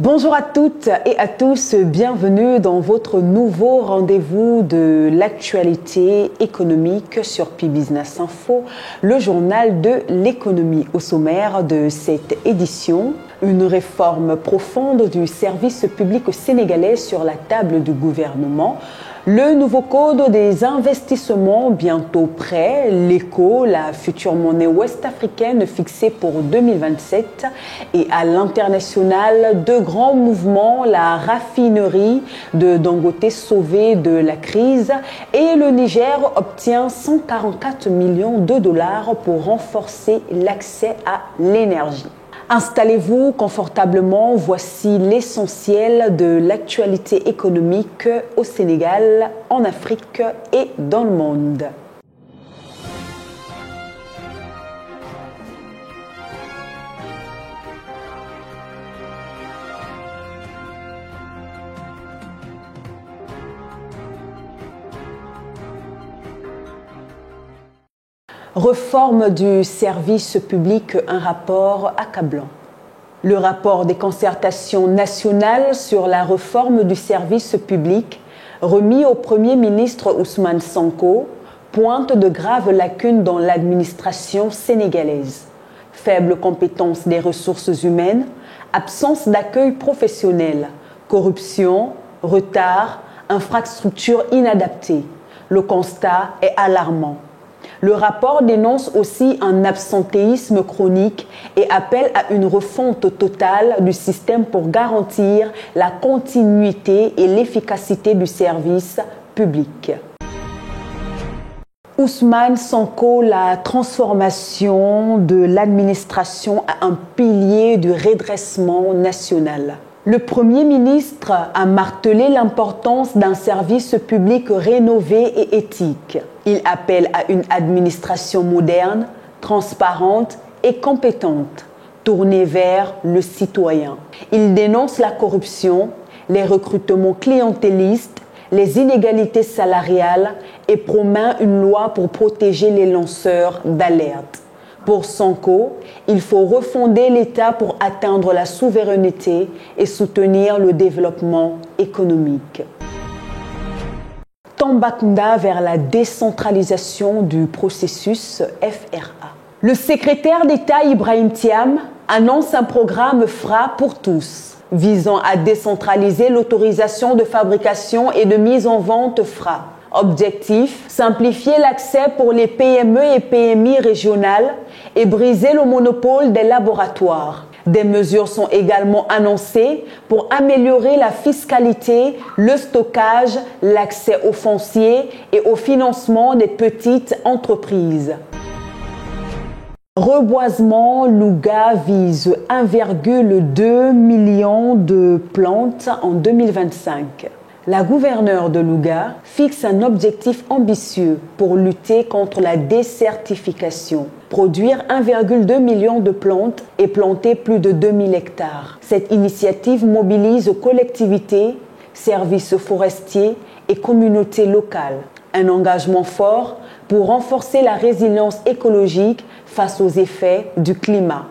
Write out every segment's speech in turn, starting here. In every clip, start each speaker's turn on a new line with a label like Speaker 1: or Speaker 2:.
Speaker 1: Bonjour à toutes et à tous, bienvenue dans votre nouveau rendez-vous de l'actualité économique sur Pi-Business Info, le journal de l'économie. Au sommaire de cette édition, une réforme profonde du service public sénégalais sur la table du gouvernement, le nouveau code des investissements bientôt prêt, l'écho, la future monnaie ouest-africaine fixée pour 2027 et à l'international, deux grands mouvements, la raffinerie de Dangote sauvée de la crise et le Niger obtient 144 millions de dollars pour renforcer l'accès à l'énergie. Installez-vous confortablement, voici l'essentiel de l'actualité économique au Sénégal, en Afrique et dans le monde. Réforme du service public, un rapport accablant. Le rapport des concertations nationales sur la réforme du service public, remis au Premier ministre Ousmane Sonko, pointe de graves lacunes dans l'administration sénégalaise. Faible compétence des ressources humaines, absence d'accueil professionnel, corruption, retard, infrastructures inadaptées. Le constat est alarmant. Le rapport dénonce aussi un absentéisme chronique et appelle à une refonte totale du système pour garantir la continuité et l'efficacité du service public. Ousmane Sonko, la transformation de l'administration à un pilier du redressement national. Le Premier ministre a martelé l'importance d'un service public rénové et éthique. Il appelle à une administration moderne, transparente et compétente, tournée vers le citoyen. Il dénonce la corruption, les recrutements clientélistes, les inégalités salariales et promet une loi pour protéger les lanceurs d'alerte. Pour Sonko, il faut refonder l'État pour atteindre la souveraineté et soutenir le développement économique. Tambacounda vers la décentralisation du processus FRA. Le secrétaire d'État Ibrahim Thiam annonce un programme FRA pour tous, visant à décentraliser l'autorisation de fabrication et de mise en vente FRA. Objectif, simplifier l'accès pour les PME et PMI régionales et briser le monopole des laboratoires. Des mesures sont également annoncées pour améliorer la fiscalité, le stockage, l'accès au foncier et au financement des petites entreprises. Reboisement, Louga vise 1,2 million de plantes en 2025. La gouverneure de Louga fixe un objectif ambitieux pour lutter contre la désertification. Produire 1,2 million de plantes et planter plus de 2000 hectares. Cette initiative mobilise collectivités, services forestiers et communautés locales. Un engagement fort pour renforcer la résilience écologique face aux effets du climat.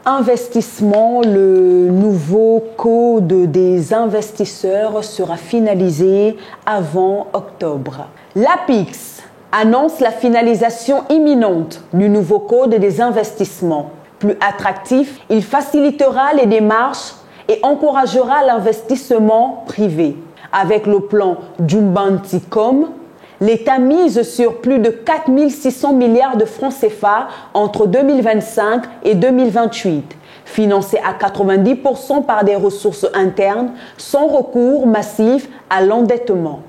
Speaker 1: Investissement, le nouveau code des investisseurs sera finalisé avant octobre. L'APIX annonce la finalisation imminente du nouveau code des investissements. Plus attractif, il facilitera les démarches et encouragera l'investissement privé. Avec le plan Jumbanticom, l'État mise sur plus de 4 600 milliards de francs CFA entre 2025 et 2028, financé à 90% par des ressources internes, sans recours massif à l'endettement.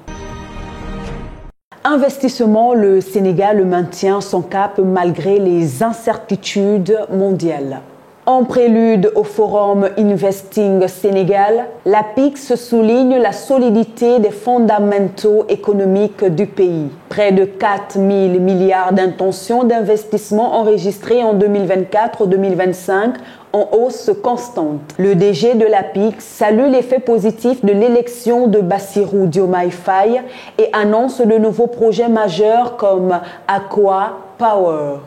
Speaker 1: Investissement, le Sénégal maintient son cap malgré les incertitudes mondiales. En prélude au forum Investing Sénégal, l'APIX souligne la solidité des fondamentaux économiques du pays. Près de 4 000 milliards d'intentions d'investissement enregistrées en 2024-2025 en hausse constante. Le DG de l'APIX salue l'effet positif de l'élection de Bassirou Diomaye Faye et annonce de nouveaux projets majeurs comme Aqua Power.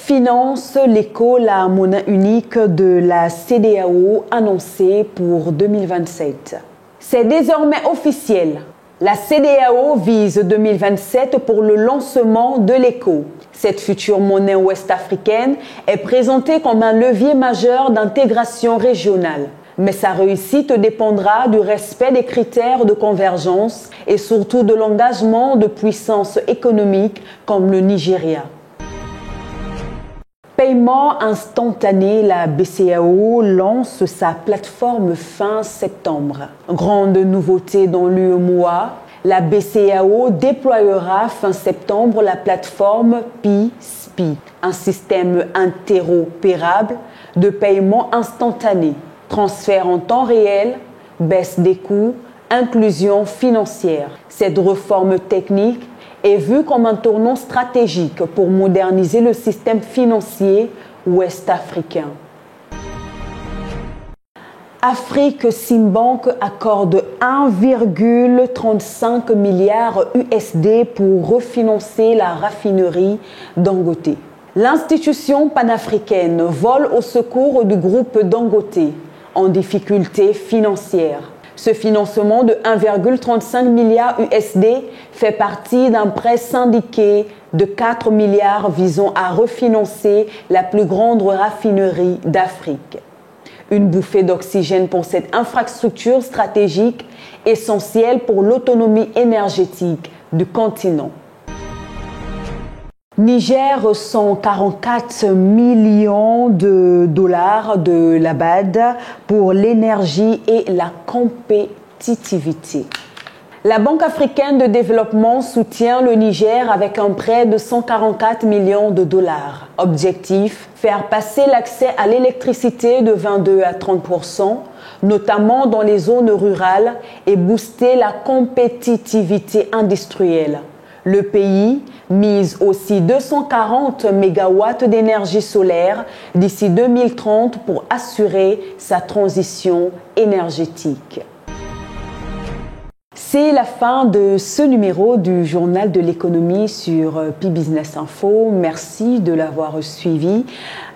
Speaker 1: finance l'éco la monnaie unique de la CEDEAO annoncée pour 2027. C'est désormais officiel. La CEDEAO vise 2027 pour le lancement de l'éco. Cette future monnaie ouest-africaine est présentée comme un levier majeur d'intégration régionale. Mais sa réussite dépendra du respect des critères de convergence et surtout de l'engagement de puissances économiques comme le Nigeria. Paiement instantané, la BCEAO lance sa plateforme fin septembre. Grande nouveauté dans l'UEMOA, la BCEAO déployera fin septembre la plateforme PSP, un système interopérable de paiement instantané, transfert en temps réel, baisse des coûts, inclusion financière. Cette réforme technique est vue comme un tournant stratégique pour moderniser le système financier ouest-africain. Afrique-Simbank accorde 1,35 milliard USD pour refinancer la raffinerie Dangote. L'institution panafricaine vole au secours du groupe Dangote en difficulté financière. Ce financement de 1,35 milliard USD fait partie d'un prêt syndiqué de 4 milliards visant à refinancer la plus grande raffinerie d'Afrique. Une bouffée d'oxygène pour cette infrastructure stratégique essentielle pour l'autonomie énergétique du continent. Niger, 144 millions de dollars de la BAD pour l'énergie et la compétitivité. La Banque africaine de développement soutient le Niger avec un prêt de 144 millions de dollars. Objectif, faire passer l'accès à l'électricité de 22 à 30%, notamment dans les zones rurales, et booster la compétitivité industrielle. Le pays mise aussi 240 MW d'énergie solaire d'ici 2030 pour assurer sa transition énergétique. C'est la fin de ce numéro du Journal de l'économie sur Pi-Business Info. Merci de l'avoir suivi.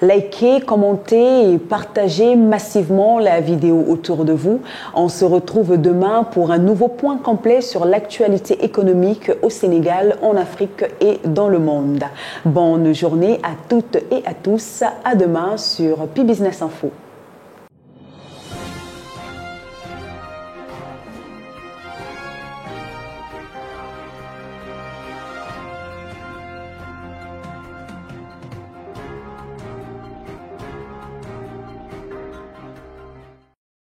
Speaker 1: Likez, commentez et partagez massivement la vidéo autour de vous. On se retrouve demain pour un nouveau point complet sur l'actualité économique au Sénégal, en Afrique et dans le monde. Bonne journée à toutes et à tous. À demain sur Pi-Business Info.